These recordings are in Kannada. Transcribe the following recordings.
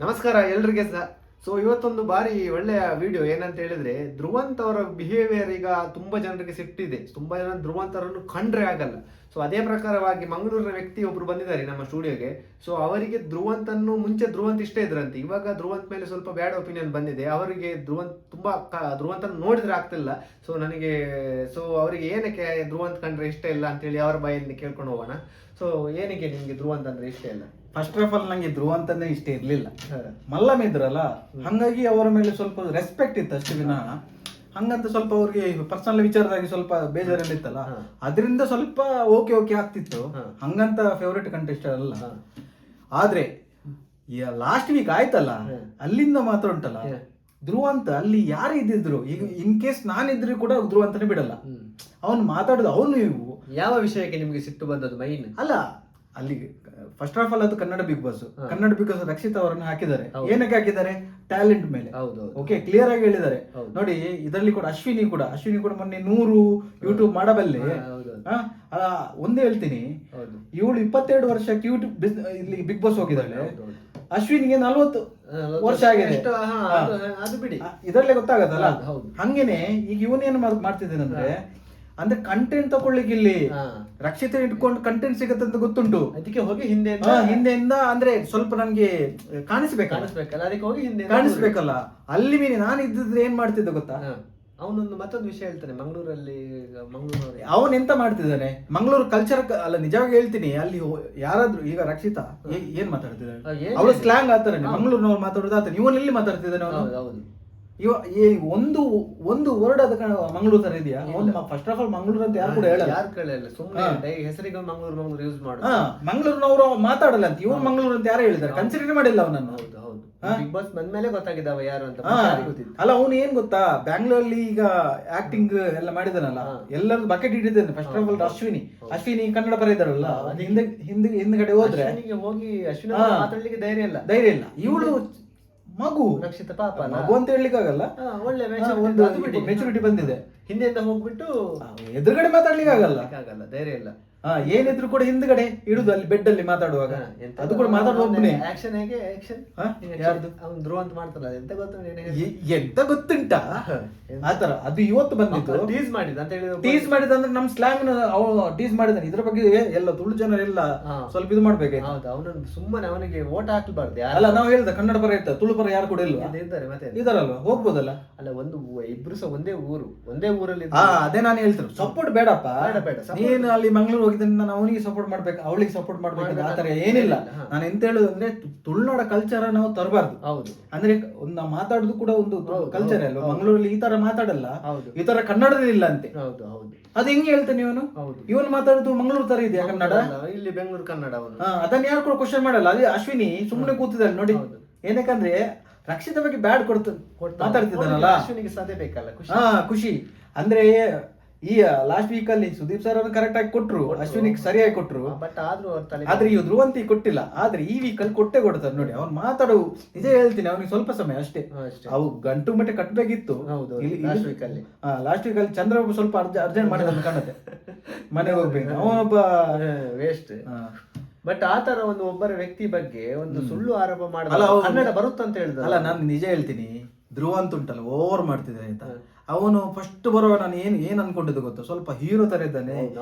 ನಮಸ್ಕಾರ ಎಲ್ರಿಗೆ ಸಹ. ಸೊ ಇವತ್ತೊಂದು ಬಾರಿ ಒಳ್ಳೆಯ ವಿಡಿಯೋ ಏನಂತ ಹೇಳಿದ್ರೆ, ಧ್ರುವಂತ್ ಅವರ ಬಿಹೇವಿಯರ್ ಈಗ ತುಂಬಾ ಜನರಿಗೆ ಸಿಟ್ಟಿದೆ. ತುಂಬಾ ಜನ ಧ್ರುವಂತ್ ಅವರನ್ನು ಕಂಡ್ರೆ ಆಗಲ್ಲ. ಸೊ ಅದೇ ಪ್ರಕಾರವಾಗಿ ಮಂಗಳೂರಿನ ವ್ಯಕ್ತಿ ಒಬ್ರು ಬಂದಿದ್ದಾರೆ ನಮ್ಮ ಸ್ಟುಡಿಯೋಗೆ. ಸೊ ಅವರಿಗೆ ಧ್ರುವಂತ್ ಅನ್ನು ಮುಂಚೆ ಧ್ರುವಂತ್ ಇಷ್ಟ ಇದ್ರಂತೆ, ಇವಾಗ ಧ್ರುವಂತ್ ಮೇಲೆ ಸ್ವಲ್ಪ ಬ್ಯಾಡ್ ಒಪಿನಿಯನ್ ಬಂದಿದೆ. ಅವರಿಗೆ ಧ್ರುವಂತ್ ಧ್ರುವಂತ್ ಅನ್ನು ನೋಡಿದ್ರೆ ಆಗ್ತಿಲ್ಲ. ಸೊ ನನಗೆ ಅವರಿಗೆ ಏನಕ್ಕೆ ಧ್ರುವಂತ್ ಕಂಡ್ರೆ ಇಷ್ಟ ಇಲ್ಲ ಅಂತೇಳಿ ಅವರ ಬಾಯಲ್ಲಿ ಕೇಳ್ಕೊಂಡು ಹೋಗೋಣ. ಸೊ ಏನಕ್ಕೆ ನಿಮ್ಗೆ ಧ್ರುವಂತ್ ಅಂದ್ರೆ ಇಷ್ಟ ಇಲ್ಲ? ಫಸ್ಟ್ ಆಫ್ ಆಲ್ ನಂಗೆ ಧ್ರುವ ಅಂತಾನೆ ಇಷ್ಟ ಇರ್ಲಿಲ್ಲ. ಮಲ್ಲಮ್ ಇದ್ರಲ್ಲ, ಹಂಗಾಗಿ ಅವರ ಮೇಲೆ ಸ್ವಲ್ಪ ರೆಸ್ಪೆಕ್ಟ್ ಇತ್ತು ಅಷ್ಟೇ ವಿನ ಹಂಗಂತ ಸ್ವಲ್ಪ ಅವ್ರಿಗೆ ಪರ್ಸನಲ್ ವಿಚಾರದಾಗಿ ಸ್ವಲ್ಪ ಬೇಜಾರಲ್ಲಿ ಇತ್ತಲ್ಲ, ಅದರಿಂದ ಸ್ವಲ್ಪ ಓಕೆ ಆಗ್ತಿತ್ತು. ಹಂಗಂತ ಫೇವ್ರೇಟ್ ಕಂಟೆಸ್ಟರ್ ಅಲ್ಲ. ಆದ್ರೆ ಲಾಸ್ಟ್ ವೀಕ್ ಆಯ್ತಲ್ಲ, ಅಲ್ಲಿಂದ ಮಾತ್ರ ಉಂಟಲ್ಲ ಧ್ರುವಂತ, ಅಲ್ಲಿ ಯಾರು ಇದ್ದಿದ್ರು, ಈಗ ಇನ್ ಕೇಸ್ ನಾನಿದ್ರು ಕೂಡ ಧ್ರುವಂತನೇ ಬಿಡಲ್ಲ. ಅವನು ಮಾತಾಡೋದು ಅವನು ಇವು ಯಾವ ವಿಷಯಕ್ಕೆ ನಿಮ್ಗೆ ಸಿಟ್ಟು ಬಂದದ್ದು ಮೈನ್? ಅಲ್ಲ, ಅಲ್ಲಿ ಫಸ್ಟ್ ಆಫ್ ಆಲ್ ಅದು Kannada Bigg Boss. Kannada Bigg Boss Rakshit ಅವರನ್ನು ಹಾಕಿದ್ದಾರೆ. ಏನಕ್ಕೆ ಹಾಕಿದ್ದಾರೆ? ಟ್ಯಾಲೆಂಟ್ ಮೇಲೆ. ಓಕೆ, ಕ್ಲಿಯರ್ ಆಗಿ ಹೇಳಿದ್ದಾರೆ. ನೋಡಿ, ಇದರಲ್ಲಿ ಕೂಡ ಅಶ್ವಿನಿ ಕೂಡ ಮೊನ್ನೆ 100 ಯೂಟ್ಯೂಬ್ ಮಾಡಬಲ್ಲೆ. ಒಂದೇ ಹೇಳ್ತೀನಿ, ಇವಳು 22 ವರ್ಷಕ್ಕೆ ಯೂಟ್ಯೂಬ್ ಇಲ್ಲಿ ಬಿಗ್ ಬಾಸ್ ಹೋಗಿದ್ದಾಳೆ. ಅಶ್ವಿನಿಗೆ 40 ವರ್ಷ ಆಗಿದೆ. ಅದು ಬಿಡಿ, ಇದರಲ್ಲೇ ಗೊತ್ತಾಗತ್ತಲ್ಲ. ಹಂಗೇನೆ ಈಗ ಇವನೇನು ಮಾಡ್ತಿದ್ದೇನಂದ್ರೆ, ಅಂದ್ರೆ ಕಂಟೆಂಟ್ ತಗೊಳ್ಳಿಕ್ಕೆ ಇಲ್ಲಿ ರಕ್ಷಿತ ಇಟ್ಕೊಂಡು ಕಂಟೆಂಟ್ ಸಿಗತ್ತೆ ಅಂತ ಗೊತ್ತುಂಟು. ಅದಕ್ಕೆ ಹೋಗಿ ಹಿಂದೆಯಿಂದ ಅಂದ್ರೆ ಸ್ವಲ್ಪ ನನ್ಗೆ ಕಾಣಿಸ್ಬೇಕಲ್ಲ, ಅದಕ್ಕೆ ಹೋಗಿ ಹಿಂದೆ ಕಾಣಿಸ್ಬೇಕಲ್ಲ. ಅಲ್ಲಿ ಮೀನಿ ನಾನು ಇದ್ದಿದ್ರೆ ಏನ್ ಮಾಡ್ತಿದ್ದೆ ಗೊತ್ತಾ? ಅವನೊಂದು ಮತ್ತೊಂದು ವಿಷಯ ಹೇಳ್ತಾನೆ, ಮಂಗಳೂರಲ್ಲಿ ಅವನ್ ಎಂತ ಮಾಡ್ತಿದ್ದಾನೆ, ಮಂಗಳೂರು ಕಲ್ಚರ್ ಅಲ್ಲ. ನಿಜವಾಗಿ ಹೇಳ್ತೀನಿ, ಅಲ್ಲಿ ಯಾರಾದ್ರೂ ಈಗ ರಕ್ಷಿತಾ ಏನ್ ಮಾತಾಡ್ತಿದ್ದಾನೆ, ಅವ್ರು ಸ್ಲ್ಯಾಂಗ್ ಆತಾರೆ, ಮಂಗಳೂರಿನವ್ರು ಮಾತಾಡೋದು ಆತ. ಇವನ್ ಎಲ್ಲಿ ಮಾತಾಡ್ತಿದ್ದಾನೆ ಅವನು? ಒಂದು ವರ್ಡ್ ಅದ ಮಂಗಳೂರು ತರ ಇದೆಯಾ? ಫಸ್ಟ್ ಆಫ್ ಆಲ್ ಮಂಗಳೂರು ಅಂತ ಯಾರು ಕೂಡ ಹೇಳಲ್ಲ, ಯಾರು ಕೇಳಲ್ಲ. ಸುಮ್ಮನೆ ಹೆಸರಿಗೆ ಮಂಗಳೂರು ಯೂಸ್ ಮಾಡ. ಮಂಗಳೂರಿನವರು ಮಾತಾಡಲ್ಲ ಅಂತ, ಇವ್ರು ಮಂಗಳೂರು ಅಂತ ಯಾರು ಹೇಳಿದ್ದಾರೆ? ಕನ್ಸಿಡರ್ ಮಾಡಿಲ್ಲ ಅವನನ್ನು. ಬಿಗ್ ಬಾಸ್ ಬಂದ್ಮೇಲೆ ಗೊತ್ತಾಗಿದ್ದಾವ ಯಾರು ಅಂತ. ಅಲ್ಲ, ಅವನು ಏನ್ ಗೊತ್ತಾ, ಬ್ಯಾಂಗ್ಳೂರಲ್ಲಿ ಈಗ ಆಕ್ಟಿಂಗ್ ಎಲ್ಲ ಮಾಡಿದಾನಲ್ಲ, ಎಲ್ಲರೂ ಬಕೆಟ್ ಇಟ್ಟಿದ್ದಾನೆ. First of all Ashwini Kannada ಪರ ಇದ್ದಾರಲ್ಲ, ಹಿಂದ್ಗಡೆ ಹೋದ್ರೆ ಹೋಗಿ ಅಶ್ವಿನಿ ಮಾತಾಡ್ಲಿಕ್ಕೆ ಧೈರ್ಯ ಇಲ್ಲ. ಇವಳು ಮಗು ರಕ್ಷಿತ ಪಾಪ ಮಗು ಅಂತ ಹೇಳಲಿಕ್ಕೆ ಆಗಲ್ಲ, ಒಳ್ಳೆ ಮೆಚುರಿಟಿ ಬಂದಿದೆ. ಹಿಂದೆಯಿಂದ ಹೋಗ್ಬಿಟ್ಟು ಎದುರುಗಡೆ ಮಾತಾಡ್ಲಿಕ್ಕೆ ಆಗಲ್ಲ, ಧೈರ್ಯ ಇಲ್ಲ. ಏನಿದ್ರು ಕೂಡ ಹಿಂದ್ಗಡೆ ಇಡುದು, ಅಲ್ಲಿ ಬೆಡ್ ಅಲ್ಲಿ ಮಾತಾಡುವಾಗ ಅದು ಕೂಡ ಮಾತಾಡುವ ಆಕ್ಷನ್ ಹೇಗೆ ಆಕ್ಷನ್ ಯಾರ್ದು ಅವ್ನು ಧ್ರುವ ಅಂತ ಮಾಡ್ತಾರಲ್ಲ, ಎಂತ ಎಂತ ಗೊತ್ತುಂಟಾ ಆತರ. ಅದು ಇವತ್ತು ಬಂದಿತ್ತು, ಟೀಸ್ ಮಾಡಿದ ಅಂತ ಹೇಳಿದ್ರೆ, ಟೀಸ್ ಮಾಡಿದಂದ್ರೆ ನಮ್ ಸ್ಲ್ಯಾಂಗ್ ಟೀಸ್ ಮಾಡಿದಾನೆ. ಇದ್ರ ಬಗ್ಗೆ ಎಲ್ಲ ತುಳು ಜನರೆಲ್ಲ ಸ್ವಲ್ಪ ಇದು ಮಾಡ್ಬೇಕು. ಹೌದು, ಅವನನ್ನು ಸುಮ್ಮನೆ ಅವನಿಗೆ ಓಟ್ ಹಾಕ್ಬಾರ್ದು. ಅಲ್ಲ, ನಾವು ಹೇಳಿದ ಕನ್ನಡ ಪರ ಇರ್ತಾರೆ, ತುಳು ಪರ ಯಾರು ಕೂಡ ಇಲ್ಲ ಇದ್ದಾರೆ. ಮತ್ತೆ ಇದಾರಲ್ವಾ, ಹೋಗ್ಬೋದಲ್ಲ. ಅಲ್ಲ, ಇಬ್ರು ಸಹ ಒಂದೇ ಊರಲ್ಲಿ. ಅದೇ ನಾನು ಹೇಳ್ತೇನೆ, ಸಪೋರ್ಟ್ ಬೇಡಪ್ಪ. ಬೇಡ ನೀನು ಅಲ್ಲಿ ಮಂಗಳೂರು ನಾನು ಅವನಿಗೆ ಸಪೋರ್ಟ್ ಮಾಡ್ಬೇಕು, ಅವಳಿಗೆ ಸಪೋರ್ಟ್ ಮಾಡ್ಬೇಕು, ಆತರ ಏನಿಲ್ಲ. ನಾನು ಎಂತ ಹೇಳುದು ಅಂದ್ರೆ, ತುಳುನಾಡ ಕಲ್ಚರ್ ನಾವು ತರಬಾರ್ದು. ಹೌದು, ಅಂದ್ರೆ ನಾವು ಮಾತಾಡುದು ಕೂಡ ಒಂದು ಕಲ್ಚರ್ ಅಲ್ವಾ. ಮಂಗಳೂರಲ್ಲಿ ಈ ತರ ಮಾತಾಡಲ್ಲ, ಈ ತರ ಕನ್ನಡದಲ್ಲಿ ಇಲ್ಲ ಅಂತೆ. ಅದು ಹೆಂಗೆ ಹೇಳ್ತಾನೆ ಇವನು ಮಾತಾಡುದು ಮಂಗಳೂರು ತರ ಇದೆಯಾ ಕನ್ನಡ? ಇಲ್ಲಿ ಬೆಂಗಳೂರು ಕನ್ನಡ. ಅದನ್ನ ಯಾರು ಕೂಡ ಕ್ವಶನ್ ಮಾಡಲ್ಲ. ಅದೇ ಅಶ್ವಿನಿ ಸುಮ್ಮನೆ ಕೂತಿದ್ದಾಳೆ ನೋಡಿ. ಏನಕ್ಕಂದ್ರೆ ರಕ್ಷಿತ ಬಗ್ಗೆ ಬ್ಯಾಡ್ ಮಾತಾಡ್ತಿದ್ದಾನಲ್ಲ, ಅಶ್ವಿನಿಗೆ ಸದೇ ಬೇಕಲ್ಲ ಖುಷಿ. ಅಂದ್ರೆ ಈ ಲಾಸ್ಟ್ ವೀಕ್ ಅಲ್ಲಿ ಸುದೀಪ್ ಸರ್ ಅವ್ರನ್ನ ಕರೆಕ್ಟ್ ಆಗಿ ಕೊಟ್ರು, ಅಶ್ವಿನಿಗೆ ಸರಿಯಾಗಿ ಕೊಟ್ರು. ಬಟ್ ಆದ್ರೆ ಈ ಧ್ರುವಂತಿ ಕೊಟ್ಟಿಲ್ಲ. ಆದ್ರೆ ಈ ವೀಕ್ ಅಲ್ಲಿ ಕೊಡ್ತಾರೆ ನೋಡಿ. ಅವ್ನು ಮಾತಾಡು, ನಿಜ ಹೇಳ್ತೀನಿ, ಅವ್ನಿಗೆ ಸ್ವಲ್ಪ ಸಮಯ ಅಷ್ಟೇ. ಅವು ಗಂಟು ಮಟ್ಟೆ ಕಟ್ಬೇಕಿತ್ತು. ಲಾಸ್ಟ್ ವೀಕ್ ಅಲ್ಲಿ ಚಂದ್ರಬಾಬು ಸ್ವಲ್ಪ ಅರ್ಜೆಂಟ್ ಮಾಡಿದ ಕಾಣುತ್ತೆ, ಮನೆಗೆ ಹೋಗ್ಬೇಕು. ಅವನೊಬ್ಬ ವೇಸ್ಟ್. ಬಟ್ ಆತರ ಒಬ್ಬರ ವ್ಯಕ್ತಿ ಬಗ್ಗೆ ಒಂದು ಸುಳ್ಳು ಆರೋಪ ಮಾಡಲ್ಲ. ಕನ್ನಡ ಬರುತ್ತಂತ ಹೇಳಿದ. ಅಲ್ಲ, ನಾನು ನಿಜ ಹೇಳ್ತೀನಿ, ಧ್ರುವಂತ ಉಂಟಲ್ಲ ಓವರ್ ಮಾಡ್ತಿದ್ದಾನೆ ಆಯ್ತಾ. ಅವನು ಫಸ್ಟ್ ಬರುವ ನಾನು ಏನ್ ಅನ್ಕೊಂಡಿದ್ದು ಗೊತ್ತಾ, ಸ್ವಲ್ಪ ಹೀರೋ ತರ ಇದ್ದಾನೆ.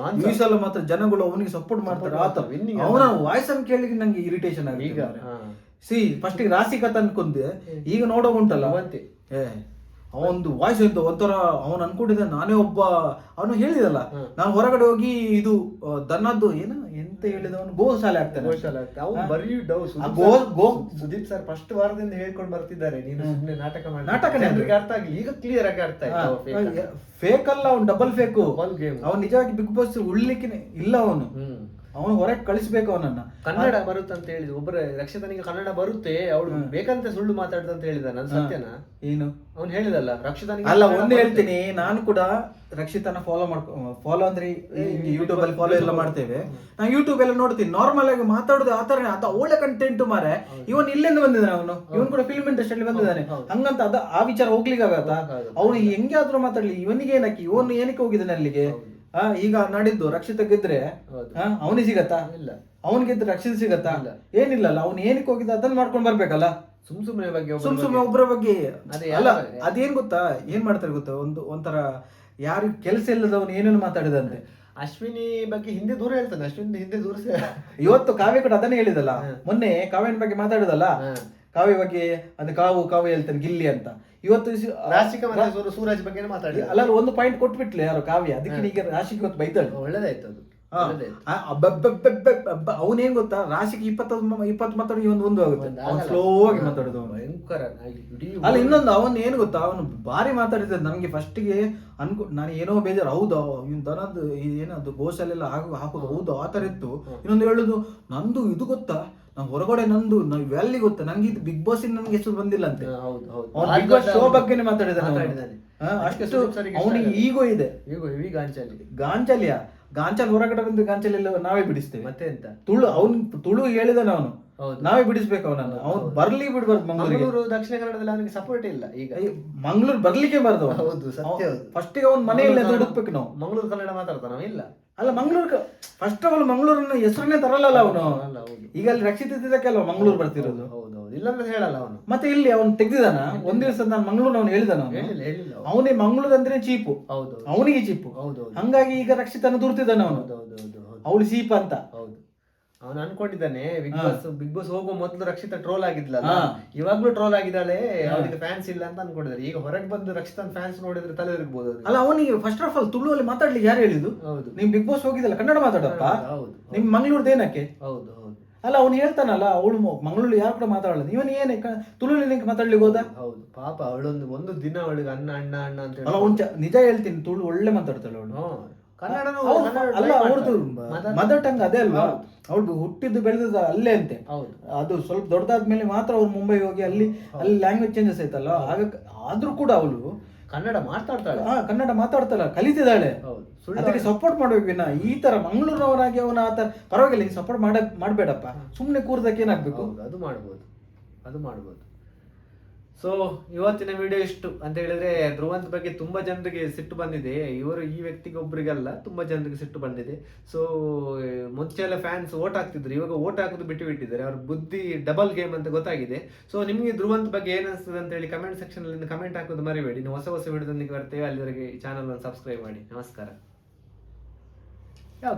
ಈ ಸಲ ಮಾತ್ರ ಜನಗಳು ಅವನಿಗೆ ಸಪೋರ್ಟ್ ಮಾಡ್ತಾರೆ. ಅವನ ವಾಯ್ಸ್ ಅನ್ನು ಕೇಳಿ ನಂಗೆ ಇರಿಟೇಷನ್ ಆಗಿದೆ. ಈಗ ಫಸ್ಟ್ ರಾಶಿ ಕಥೆ ಅನ್ಕೊಂಡೆ, ಈಗ ನೋಡೋ ಉಂಟಲ್ಲ ಅವನದು ವಾಯ್ಸ್ ಅಂತ ಒಂಥರ. ಅವನು ಅನ್ಕೊಂಡಿದ್ದ ನಾನೇ ಒಬ್ಬ. ಅವನು ಹೇಳಿದಲ್ಲ, ನಾನು ಹೊರಗಡೆ ಹೋಗಿ ಇದು ದನದ್ದು ಎಂತ ಹೇಳಿದ, ಅವನು ಗೋಶಾಲೆ ಆಗ್ತಾನೆ. ಸುದೀಪ್ ಸರ್ ಫಸ್ಟ್ ವಾರದಿಂದ ಹೇಳ್ಕೊಂಡು ಬರ್ತಿದ್ದಾರೆ, ನೀನು ಸುಮ್ಮನೆ ನಾಟಕ ಅರ್ಥ ಆಗಲಿ. ಈಗ ಕ್ಲಿಯರ್ ಆಗಿ ಅರ್ಥ ಆಯ್ತು, ಫೇಕ್ ಅಲ್ಲ, ಅವ್ನು ಡಬಲ್ ಫೇಕ್. ಅವ್ನು ನಿಜವಾಗಿ ಬಿಗ್ ಬಾಸ್ ಉಳ್ಲಿಕ್ಕೆ ಇಲ್ಲ. ಅವನು ಹೊರಗೆ ಕಳಿಸ್ಬೇಕು ಅವನನ್ನ. ಕನ್ನಡ ಬರುತ್ತಂತ ಹೇಳಿದ್ರು ಒಬ್ಬರ ರಕ್ಷಿತನಿಗೆ ಕನ್ನಡ ಬರುತ್ತೆ, ಅವಳು ಬೇಕಂತ ಸುಳ್ಳು ಮಾತಾಡ್ದಂತ ಹೇಳಿದ. ನನ್ ಸತ್ಯನ ಏನು ಅವ್ನು ಹೇಳಿದಲ್ಲ ರಕ್ಷಿತನಿಗೆ. ಅಲ್ಲ, ಒಂದು ಹೇಳ್ತೀನಿ, ನಾನು ಕೂಡ ರಕ್ಷಿತನ ಫಾಲೋ ಅಂದ್ರೆ ಯೂಟ್ಯೂಬ್ ಅಲ್ಲಿ ಫಾಲೋ ಎಲ್ಲ ಮಾಡ್ತೇವೆ. ನಾನು ಯೂಟ್ಯೂಬ್ ಎಲ್ಲ ನೋಡ್ತೀನಿ, ನಾರ್ಮಲ್ ಆಗಿ ಮಾತಾಡುದು ಆತರ. ಒಳ್ಳೆ ಕಂಟೆಂಟ್ ಮಾರೆ. ಇವನ್ ಇಲ್ಲಿಂದ ಬಂದಿದ್ದಾನೆ, ಇವನ್ ಕೂಡ ಫಿಲ್ಮ್ ಇಂಡಸ್ಟ್ರಿ ಬಂದಿದ್ದಾನೆ. ಹಂಗಂತ ಆ ವಿಚಾರ ಹೋಗ್ಲಿಕ್ಕೆ ಆಗತ್ತಾ? ಅವನು ಹೆಂಗಾದ್ರೂ ಮಾತಾಡ್ಲಿ, ಇವನಿಗೆ ಏನಕ್ಕೆ, ಇವನು ಏನಕ್ಕೆ ಹೋಗಿದ್ದಾನೆ ಅಲ್ಲಿಗೆ? ಈಗ ನಾಡಿದ್ದು ರಕ್ಷಿತ ಗೆದ್ರೆ ಅವನಿಗೆ ಸಿಗತ್ತಾ? ಇಲ್ಲ. ಅವನ್ ಗೆದ್ರೆ ರಕ್ಷಿತ ಸಿಗತ್ತಾ? ಏನಿಲ್ಲಲ್ಲ. ಅವ್ನು ಏನಕ್ಕೆ ಹೋಗಿದ್ದ ಅದನ್ನ ಮಾಡ್ಕೊಂಡ್ ಬರ್ಬೇಕಲ್ಲ. ಸುಮ್ನೆ ಬಗ್ಗೆ ಸುಮ್ನೆ ಒಬ್ಬರ ಬಗ್ಗೆ ಅದೇ ಅಲ್ಲ, ಅದೇನ್ ಗೊತ್ತಾ, ಏನ್ ಮಾಡ್ತಾರೆ ಗೊತ್ತಾ, ಒಂಥರ ಯಾರು ಕೆಲಸ ಇಲ್ಲದವನು ಏನೇನು ಮಾತಾಡಿದಂತೆ. ಅಶ್ವಿನಿ ಬಗ್ಗೆ ಹಿಂದೆ ದೂರ ಹೇಳ್ತಾನೆ, ಅಶ್ವಿನಿ ಹಿಂದೆ ದೂರ ಇವತ್ತು ಕಾವ್ಯ ಕೂಡ ಅದನ್ನೇ ಹೇಳಿದಲ್ಲ, ಮೊನ್ನೆ ಕಾವ್ಯನ ಬಗ್ಗೆ ಮಾತಾಡಿದಲ್ಲ, ಕಾವ್ಯ ಬಗ್ಗೆ ಅದು ಕಾವು ಹೇಳ್ತಾನೆ ಗಿಲ್ಲಿ ಅಂತ. ಇವತ್ತು ರಾಶಿಕಾ ಮತ್ತೆ ಸೂರಜ್ ಬಗ್ಗೆ ಮಾತಾಡಿ ಅಲ್ಲ, ಒಂದು ಪಾಯಿಂಟ್ ಕೊಟ್ಬಿಟ್ಲೆ ಯಾರು ಕಾವ್ಯ, ಅದಕ್ಕೆ ಈಗ ರಾಶಿಗೆ ಇವತ್ತು ಬೈತಾಳೆ. ಒಳ್ಳೇದಾಯ್ತು ಅದು. ಅವನೇನ್ ಗೊತ್ತಾ, ರಾಶಿಗೆ 20 ಮಾತಾಡಿ ಒಂದು ಆಗುತ್ತೆ, ಸ್ಲೋ ಆಗಿ ಮಾತಾಡೋದು ಭಯಂಕರ. ಅಲ್ಲ, ಇನ್ನೊಂದು ಅವನ್ ಏನ್ ಗೊತ್ತಾ, ಅವನು ಭಾರಿ ಮಾತಾಡಿದ. ನಮ್ಗೆ ಫಸ್ಟ್ಗೆ ನಾನು ಏನೋ ಬೇಜಾರು, ಹೌದಾ ಇವ್ನು ದನದ್ದು ಏನದು ಗೋಶಾಲೆಲ್ಲ ಹಾಕೋದು, ಹೌದು ಆ ತರ ಇತ್ತು. ಇನ್ನೊಂದು ಹೇಳುದು, ನಂದು ಇದು ಗೊತ್ತಾ, ನಾವು ಹೊರಗಡೆ ನಂದು ವ್ಯಾಲಿ ಗೊತ್ತಾ, ನಂಗೆ ಇದು ಬಿಗ್ ಬಾಸ್ ನನ್ಗೆ ಹೆಸರು ಬಂದಿಲ್ಲ ಅಂತೆ. ಬಿಗ್ ಬಾಸ್ ಶೋ ಬಗ್ಗೆನೇ ಮಾತಾಡಿದಾನೆ. ಅಷ್ಟು ಅವನಿಗೆ ಈಗೋ ಇದೆ. ಗಾಂಚಲಿಯ ಗಾಂಚಲ್ ಹೊರಗಡೆ ಬಂದು ಗಾಂಚಲ್ ಎಲ್ಲ ನಾವೇ ಬಿಡಿಸ್ತೇವೆ. ಮತ್ತೆ ಎಂತ ತುಳು ಹೇಳಿದಾನ ಅವನು, ನಾವೇ ಬಿಡಿಸ್ಬೇಕು ಅವನನ್ನು. ಅವ್ನು ಬರ್ಲಿ ಬಿಡ್ಬಾರ್ದು. ಮಂಗಳೂರು ದಕ್ಷಿಣ ಕನ್ನಡದಲ್ಲಿ ಅವನಿಗೆ ಸಪೋರ್ಟ್ ಇಲ್ಲ. ಈಗ ಮಂಗಳೂರು ಬರ್ಲಿಕ್ಕೆ ಬಾರ್ದು. ಹೌದು, ಸತ್ಯ. ಫಸ್ಟ್ ಗೆ ಅವ್ನ ಮನೆಯಲ್ಲೇ ಹುಡುಕ್ಬೇಕು ನಾವು. ಮಂಗಳೂರು ಕನ್ನಡ ಮಾತಾಡ್ತಾನ ಇಲ್ಲ. ಅಲ್ಲ, ಮಂಗಳೂರು ಫಸ್ಟ್ ಆಫ್ ಆಲ್ ಮಂಗಳೂರನ್ನ ಹೆಸರನ್ನೇ ತರಲ್ಲ ಅವನು. ಈಗ ಅಲ್ಲಿ ರಕ್ಷಿತ ಇದ್ದಕ್ಕೆ ಅಲ್ವಾ ಮಂಗಳೂರು ಬರ್ತಿರೋದು. ಇಲ್ಲಾಂದ್ರೆ ಹೇಳಲ್ಲ ಅವನು. ಮತ್ತೆ ಇಲ್ಲಿ ಅವನು ತೆಗ್ದಿದಾನ ಒಂದ್ ದಿವಸ, ನಾನು ಮಂಗಳೂರು ಅವ್ನು ಹೇಳಿದಾನ, ಅವನೇ ಮಂಗಳೂರು ಅಂದ್ರೆ ಚೀಪು, ಅವನಿಗೆ ಚೀಪು. ಹಂಗಾಗಿ ಈಗ ರಕ್ಷಿತನ ದೂರ್ತಿದ್ದಾನೆ ಅವನು, ಅವಳು ಚೀಪ ಅಂತ. ಅವನು ಅನ್ಕೊಂಡಿದ್ದಾನೆ ಬಿಗ್ ಬಾಸ್ ಹೋಗುವ ಮೊದಲು ರಕ್ಷಿತಾ ಟ್ರೋಲ್ ಆಗಿದ್ಲಲ್ಲ, ಇವಾಗ್ಲೂ ಟ್ರೋಲ್ ಆಗಿದ್ದಾಳೆ, ಅವನಿಗೆ ಫ್ಯಾನ್ಸ್ ಇಲ್ಲ ಅಂತ ಅನ್ಕೊಂಡಿದ್ದಾರೆ. ಈಗ ಹೊರಗೆ ಬಂದು ರಕ್ಷಿತನ್ ಫ್ಯಾನ್ಸ್ ನೋಡಿದ್ರೆ ತಲೆ ತಿರುಗಬಹುದು. ಅಲ್ಲ, ಅವನಿಗೆ ಫಸ್ಟ್ ಆಫ್ ಆಲ್ ತುಳುವಲ್ಲಿ ಮಾತಾಡ್ಲಿಕ್ಕೆ ಯಾರು ಹೇಳಿದ್ದು? ನಿಮ್ ಬಿಗ್ ಬಾಸ್ ಹೋಗಿದ್ದಲ್ಲ, ಕನ್ನಡ ಮಾತಾಡಪ್ಪ. ನಿಮ್ ಮಂಗಳೂರ್ದು ಏನಕ್ಕೆ? ಹೌದು ಹೌದು. ಅಲ್ಲ, ಅವ್ನು ಹೇಳ್ತಾನಲ್ಲ, ಅವಳು ಮಂಗಳೂರು ಯಾರು ಕೂಡ ಮಾತಾಡಲ್ಲ, ಇವನ್ ಏನೇ ತುಳುವಲ್ಲಿ ಮಾತಾಡ್ಲಿಕ್ಕೆ ಹೋದ? ಹೌದು ಪಾಪ, ಒಂದು ದಿನ ಅವಳಿಗೆ ಅಣ್ಣ ಅಣ್ಣ ಅಣ್ಣ ಅಂತ ಅಲ್ಲ, ಅವ್ನು ನಿಜ ಹೇಳ್ತೀನಿ, ತುಳು ಒಳ್ಳೆ ಮಾತಾಡ್ತಾಳೆ ಅವಳು. ಅಲ್ಲ, ಅವ್ರದ್ದು ಮದರ್ ಟಂಗ್ ಅದೇ ಅಲ್ವಾ, ಅವಳು ಹುಟ್ಟಿದ್ದು ಬೆಳೆದ ಅಲ್ಲೇ ಅಂತೆ. ಅದು ಸ್ವಲ್ಪ ದೊಡ್ಡದಾದ್ಮೇಲೆ ಮಾತ್ರ ಅವ್ರು ಮುಂಬೈ ಹೋಗಿ ಅಲ್ಲಿ ಲ್ಯಾಂಗ್ವೇಜ್ ಚೇಂಜಸ್ ಆಯ್ತಲ್ಲ, ಆದ್ರೂ ಕೂಡ ಅವಳು ಕನ್ನಡ ಮಾತಾಡ್ತಾಳ, ಕಲಿತಿದ್ದಾಳೆ. ಅದಕ್ಕೆ ಸಪೋರ್ಟ್ ಮಾಡ್ಬೇಕು ವಿನ ಈ ತರ ಮಂಗಳೂರವರಾಗಿ ಅವನ ಆತರ ಪರವಾಗಿಲ್ಲ, ಸಪೋರ್ಟ್ ಮಾಡ್ಬೇಡಪ್ಪ, ಸುಮ್ನೆ ಕೂರ್ದಕ್ಕೆ ಏನಾಗ್ಬೇಕು. ಅದು ಮಾಡ್ಬೋದು. ಸೊ ಇವತ್ತಿನ ವಿಡಿಯೋ ಇಷ್ಟು ಅಂತ ಹೇಳಿದ್ರೆ, ಧ್ರುವಂತ್ ಬಗ್ಗೆ ತುಂಬಾ ಜನರಿಗೆ ಸಿಟ್ಟು ಬಂದಿದೆ. ಈ ವ್ಯಕ್ತಿಗೆ ಒಬ್ಬರಿಗಲ್ಲ, ತುಂಬಾ ಜನರಿಗೆ ಸಿಟ್ಟು ಬಂದಿದೆ. ಸೊ ಮುಂಚೆ ಎಲ್ಲ ಫ್ಯಾನ್ಸ್ ಓಟ್ ಹಾಕ್ತಿದ್ರು, ಇವಾಗ ಓಟ್ ಹಾಕೋದು ಬಿಟ್ಟಿದ್ದಾರೆ. ಅವ್ರ ಬುದ್ಧಿ ಡಬಲ್ ಗೇಮ್ ಅಂತ ಗೊತ್ತಾಗಿದೆ. ಸೊ ನಿಮಗೆ ಧ್ರುವಂತ್ ಬಗ್ಗೆ ಏನಿಸ್ತದೆ ಅಂತ ಹೇಳಿ ಕಮೆಂಟ್ ಸೆಕ್ಷನ್ ಅಲ್ಲಿ ಕಮೆಂಟ್ ಹಾಕೋದು ಮರಿಬೇಡಿ. ನಾವು ಹೊಸ ವಿಡಿಯೋದೊಂದಿಗೆ ಬರ್ತೇವೆ. ಅಲ್ಲಿವರೆಗೆ ಚಾನಲ್ ಅನ್ನು ಸಬ್ಸ್ಕ್ರೈಬ್ ಮಾಡಿ. ನಮಸ್ಕಾರ.